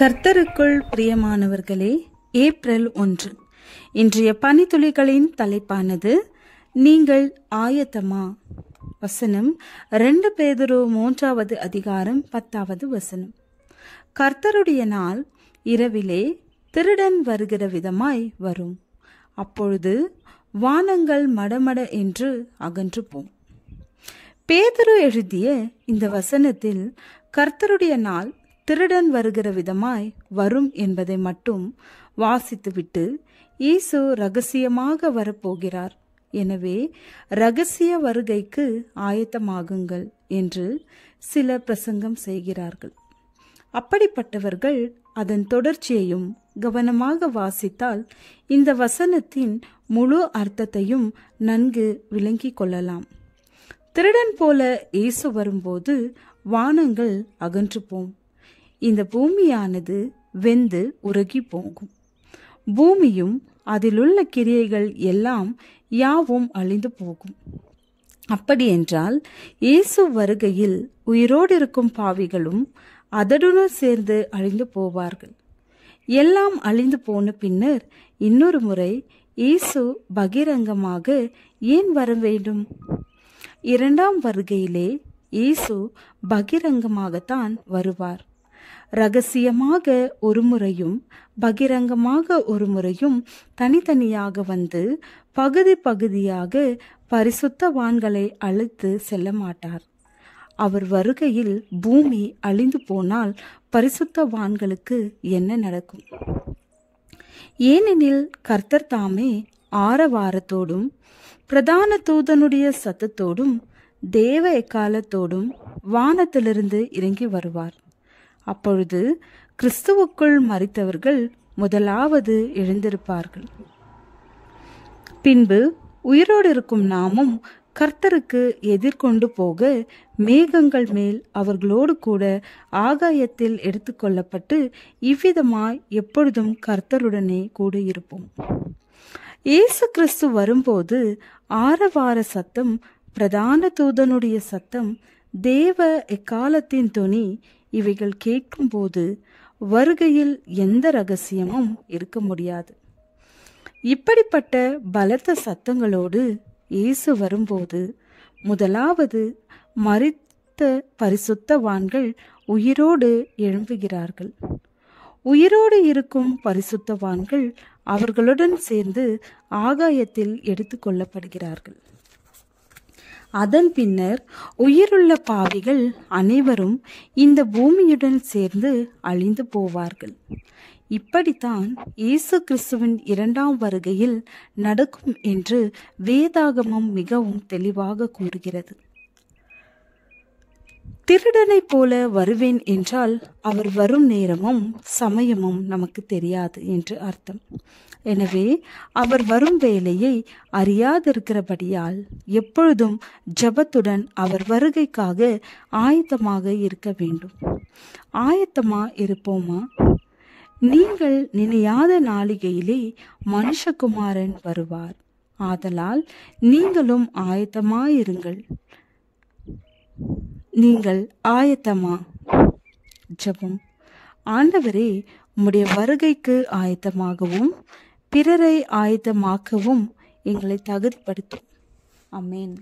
கர்த்தருக்குள் பிரியமானவர்களே, ஏப்ரல் 1 இன்றைய பனித்துளிகளின் தலைப்பானது நீங்கள் ஆயத்தமா? வசனம் 2 பேதுரு 3 அதிகாரம் 10 கர்த்தருடைய நாள் இரவிலே திருடன் வருகிற விதமாய் வரும். அப்பொழுது வானங்கள் மடமட என்று அகன்று போம். பேதுரு எழுதிய இந்த வசனத்தில் கர்த்தருடைய நாள் திருடன் வருகிற விதமாய் வரும் என்பதை மட்டும் வாசித்துவிட்டு இயேசு ரகசியமாக வரப்போகிறார், எனவே இரகசிய வருகைக்கு ஆயத்தமாகுங்கள் என்று சில பிரசங்கம் செய்கிறார்கள். அப்படிப்பட்டவர்கள் அதன் தொடர்ச்சியையும் கவனமாக வாசித்தால் இந்த வசனத்தின் முழு அர்த்தத்தையும் நன்கு விளங்கிக் கொள்ளலாம். திருடன் போல இயேசு வரும்போது வானங்கள் அகன்று போம். இந்த பூமியானது வெந்து உருகி போகும். பூமியும் அதிலுள்ள கிரியைகள் எல்லாம் யாவும் அழிந்து போகும். அப்படியென்றால் இயேசு வருகையில் உயிரோடு இருக்கும் பாவிகளும் அதனுடன் சேர்ந்து அழிந்து போவார்கள். எல்லாம் அழிந்து போன பின்னர் இன்னொரு முறை இயேசு பகிரங்கமாக ஏன் வர வேண்டும்? 2ஆம் வருகையிலே இயேசு பகிரங்கமாகத்தான் வருவார். இரகசியமாக ஒரு முறையும் பகிரங்கமாக ஒரு முறையும் தனித்தனியாக வந்து பகுதி பகுதியாக பரிசுத்தவான்களை அழைத்து செல்ல மாட்டார். அவர் வருகையில் பூமி அழிந்து போனால் பரிசுத்தவான்களுக்கு என்ன நடக்கும்? ஏனெனில் கர்த்தர் தாமே ஆரவாரத்தோடும் பிரதான தூதனுடைய சத்தத்தோடும் தேவ எக்காலத்தோடும் வானத்திலிருந்து இறங்கி வருவார். அப்பொழுது கிறிஸ்துவுக்குள் மரித்தவர்கள் முதலாவது எழுந்திருப்பார்கள். பின்பு உயிரோடு இருக்கும் நாமும் கர்த்தருக்கு எதிர்கொண்டு போக மேகங்கள் மேல் அவர்களோடு கூட ஆகாயத்தில் எடுத்துக்கொள்ளப்பட்டு இவ்விதமாய் எப்பொழுதும் கர்த்தருடனே கூட இருப்போம். இயேசு கிறிஸ்து வரும்போது ஆரவார சத்தம், பிரதான தூதனுடைய சத்தம், தேவ எக்காலத்தின் தொனி இவைகள் கேட்கும்போது வருகையில் எந்த ரகசியமும் இருக்க முடியாது. இப்படிப்பட்ட பலத்த சத்தங்களோடு இயேசு வரும்போது முதலாவது மரித்த பரிசுத்தவான்கள் உயிரோடு எழும்புகிறார்கள். உயிரோடு இருக்கும் பரிசுத்தவான்கள் அவர்களுடன் சேர்ந்து ஆகாயத்தில் எடுத்து கொள்ளப்படுகிறார்கள். அதன் பின்னர் உயிருள்ள பாவிகள் அனைவரும் இந்த பூமியுடன் சேர்ந்து அழிந்து போவார்கள். இப்படித்தான் இயேசு கிறிஸ்துவின் 2ஆம் வருகையில் நடக்கும் என்று வேதாகமம் மிகவும் தெளிவாக கூறுகிறது. திருடனை போல வருவேன் என்றால் அவர் வரும் நேரமும் சமயமும் நமக்கு தெரியாது என்று அர்த்தம். எனவே அவர் வரும் வேளையை அறியாதிருக்கிறபடியால் எப்பொழுதும் ஜெபத்துடன் அவர் வருகைக்காக ஆயத்தமாக இருக்க வேண்டும். ஆயத்தமா இருப்போமா? நீங்கள் நினையாத நாளிகையிலே மனுஷகுமாரன் வருவார். ஆதலால் நீங்களும் ஆயத்தமாயிருங்கள். நீங்கள் ஆயத்தமா? ஜெபம். ஆண்டவரே, உம்முடைய வருகைக்கு ஆயத்தமாகவும் பிறரை ஆயத்தமாக்கவும் எங்களை தகுதிப்படுத்தும். ஆமென்.